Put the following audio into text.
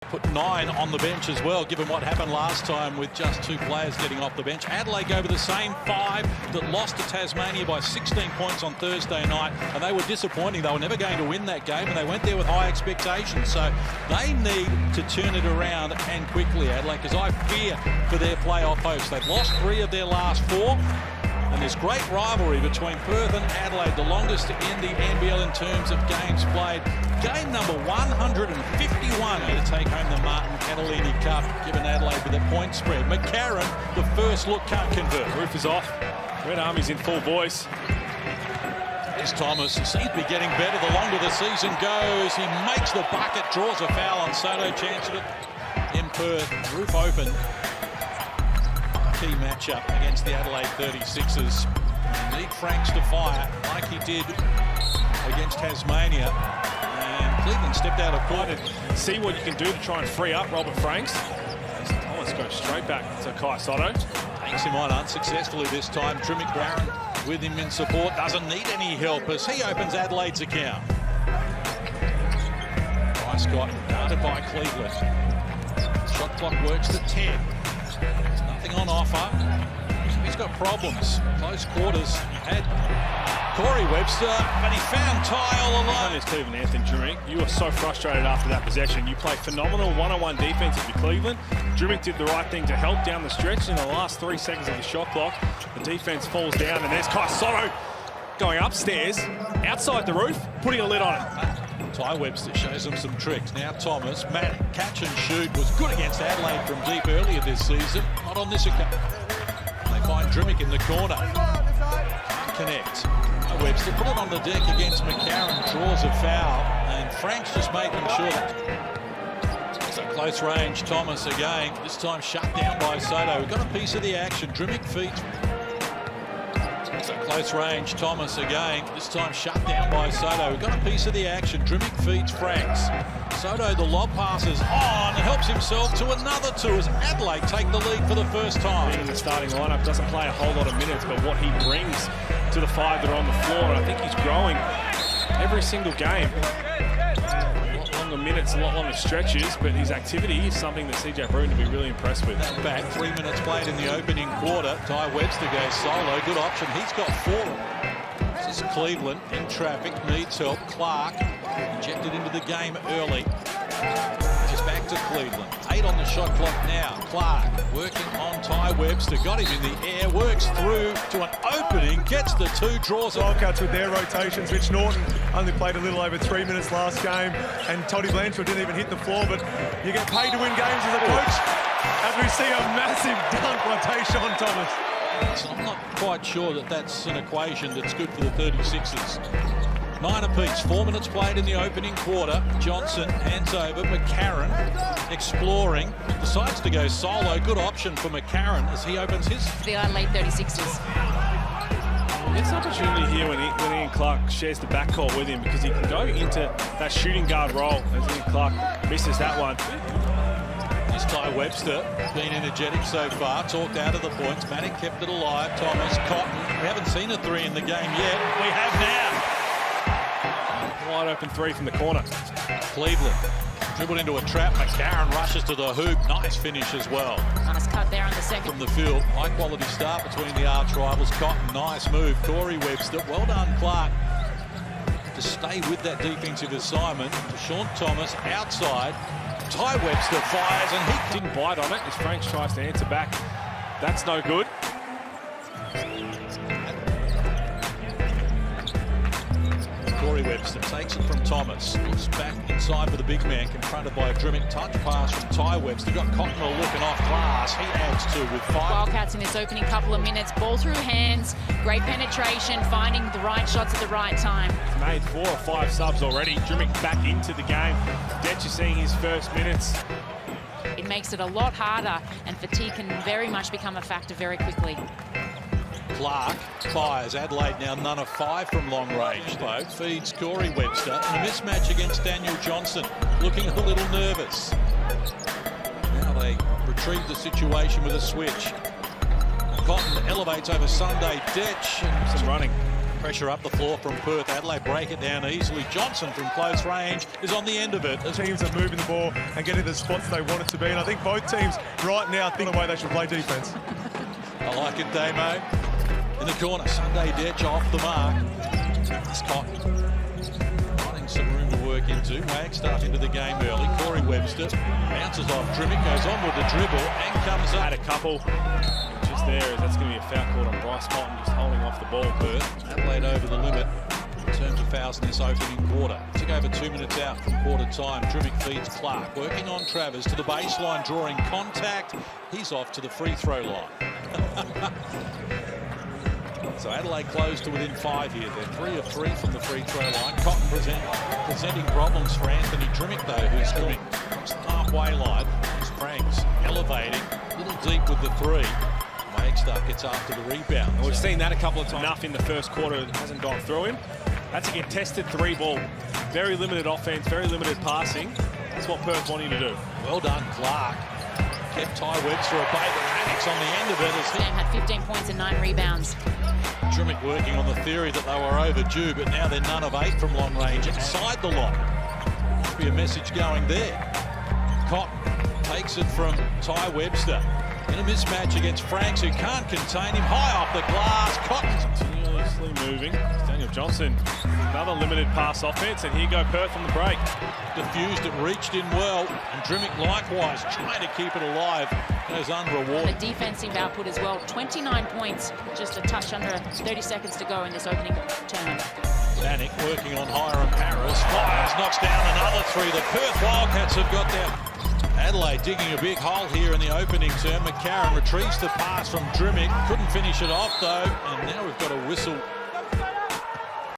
put 9 on the bench as well, given what happened last time with just 2 players getting off the bench. Adelaide go with the same 5 that lost to Tasmania by 16 points on Thursday night, and they were disappointing. They were never going to win that game, and they went there with high expectations. So they need to turn it around and quickly, Adelaide, because I fear for their playoff hopes. They've lost 3 of their last 4. And there's great rivalry between Perth and Adelaide, the longest in the NBL in terms of games played. Game number 151 to take home the Martin Catalini Cup, given Adelaide with a point spread. McCarron, the first look, can't convert. Roof is off. Red Army's in full voice. There's Thomas. He seems to be getting better the longer the season goes. He makes the bucket, draws a foul on Soto, chance of it in Perth. Roof open. Key matchup against the Adelaide 36ers. Need Franks to fire like he did against Tasmania. And Cleveland stepped out of court. See what you can do to try and free up Robert Franks. Thomas goes straight back to Kai Soto. Takes him on unsuccessfully this time. Trimmick Barron with him in support. Doesn't need any help as he opens Adelaide's account. Bryce got guarded by Cleveland. Shot clock works to 10. Nothing on offer. He's got problems. Close quarters. Had Corey Webster, but he found Ty all alone. There's Cleveland, Anthony Drimmick. You were so frustrated after that possession. You played phenomenal one-on-one defense if you're Cleveland. Drimmick did the right thing to help down the stretch. In the last 3 seconds of the shot clock, the defense falls down, and there's Kai Soto going upstairs, outside the roof, putting a lid on it. Ty Webster shows them some tricks. Now Thomas, Matt, catch and shoot, was good against Adelaide from deep earlier this season. Not on this account. They find Drimmick in the corner. Can't connect. Webster put it on the deck against McCarron, draws a foul, and Frank's just making sure that it's a close range. Thomas again, this time shut down by Soto. We've got a piece of the action. Drimmick feeds. It's a close range. Thomas again, this time shut down by Soto. We've got a piece of the action. Drimmick feeds Franks. Soto, the lob passes on and helps himself to another 2 as Adelaide take the lead for the first time. In the starting lineup, doesn't play a whole lot of minutes, but what he brings to the 5 that are on the floor, and I think he's growing every single game. A lot longer minutes, a lot longer stretches, but his activity is something that CJ Bruton will be really impressed with. Back, 3 minutes played in the opening quarter. Ty Webster goes solo, good option. He's got 4. This is Cleveland in traffic, needs help. Clark injected into the game early. Just back to Cleveland. 8 on the shot clock now. Clark working on Ty Webster. Got him in the air, works through to an opening, gets the 2, draws it. Wildcats with their rotations. Rich Norton only played a little over 3 minutes last game, and Toddy Blanchard didn't even hit the floor, but you get paid to win games as a coach. As we see a massive dunk by Tayshaun Thomas. So I'm not quite sure that that's an equation that's good for the 36ers. 9 apiece, 4 minutes played in the opening quarter. Johnson hands over. McCarron exploring, decides to go solo. Good option for McCarron as he opens his. The Adelaide 36ers. It's an opportunity here when Ian Clark shares the backcourt with him, because he can go into that shooting guard role as Ian Clark misses that one. Here's Ty Webster, been energetic so far, talked out of the points. Manning kept it alive. Thomas, Cotton. We haven't seen a 3 in the game yet. We have now. Wide open 3 from the corner. Cleveland dribbled into a trap. McCarron rushes to the hoop. Nice finish as well. Nice cut there on the second. From the field, high quality start between the arch rivals. Cotton, nice move. Corey Webster, well done Clark to stay with that defensive assignment. Sean Thomas outside. Ty Webster fires and he Didn't bite on it as Franks tries to answer back. That's no good. Corey Webster takes it from Thomas. Looks back inside for the big man, confronted by a Drimmick touch pass from Ty Webster. Got Cottonell looking off glass. He adds 2 with 5. Wildcats in this opening couple of minutes. Ball through hands. Great penetration. Finding the right shots at the right time. He's made 4 or 5 subs already. Drimmick back into the game. Detch is seeing his first minutes. It makes it a lot harder, and fatigue can very much become a factor very quickly. Clark fires. Adelaide now none of 5 from long range, though. Feeds Corey Webster. And a mismatch against Daniel Johnson. Looking a little nervous. Now they retrieve the situation with a switch. Cotton elevates over Sunday. Detch. Some running. Pressure up the floor from Perth. Adelaide break it down easily. Johnson from close range is on the end of it. Teams are moving the ball and getting the spots they want it to be. And I think both teams right now think the way they should play defence. I like it, Damo. In the corner, Sunday Detch off the mark. It's Cotton. Finding some room to work into. Wagstaff into the game early. Corey Webster bounces off Trimmick, goes on with the dribble and comes up. Had a couple just there. That's going to be a foul called on Bryce Cotton, just holding off the ball. Perth. Adelaide over the limit in terms of fouls in this opening quarter. Took over 2 minutes out from quarter time. Trimmick feeds Clark. Working on Travers to the baseline, drawing contact. He's off to the free throw line. So Adelaide close to within 5 here. They're 3 of 3 from the free throw line. Cotton presenting problems for Anthony Trimmick, though, who's coming across the halfway line. Springs elevating, a little deep with the 3. Wagstaff gets after the rebound. We've seen that a couple of times. Enough in the first quarter, it hasn't gone through him. That's a contested 3 ball. Very limited offense, very limited passing. That's what Perth wanting to do. Well done, Clark. Kept Ty Webster at bay, but Maddox on the end of it as he Had 15 points and 9 rebounds. Trimmick working on the theory that they were overdue, but now they're none of 8 from long range inside the line. Must be a message going there. Cotton takes it from Ty Webster in a mismatch against Franks, who can't contain him. High off the glass. Cotton Continuously moving. Daniel Johnson, another limited pass offense, and here go Perth on the break. diffused it, reached in well, and Trimmick likewise trying to keep it alive. Goes unrewarded. The defensive output as well, 29 points, just a touch under 30 seconds to go in this opening term. Danik working on Hiram Harris, fires, knocks down another 3. The Perth Wildcats have got them. Adelaide digging a big hole here in the opening term. McCarron retrieves the pass from Trimmick, couldn't finish it off though, and now we've got a whistle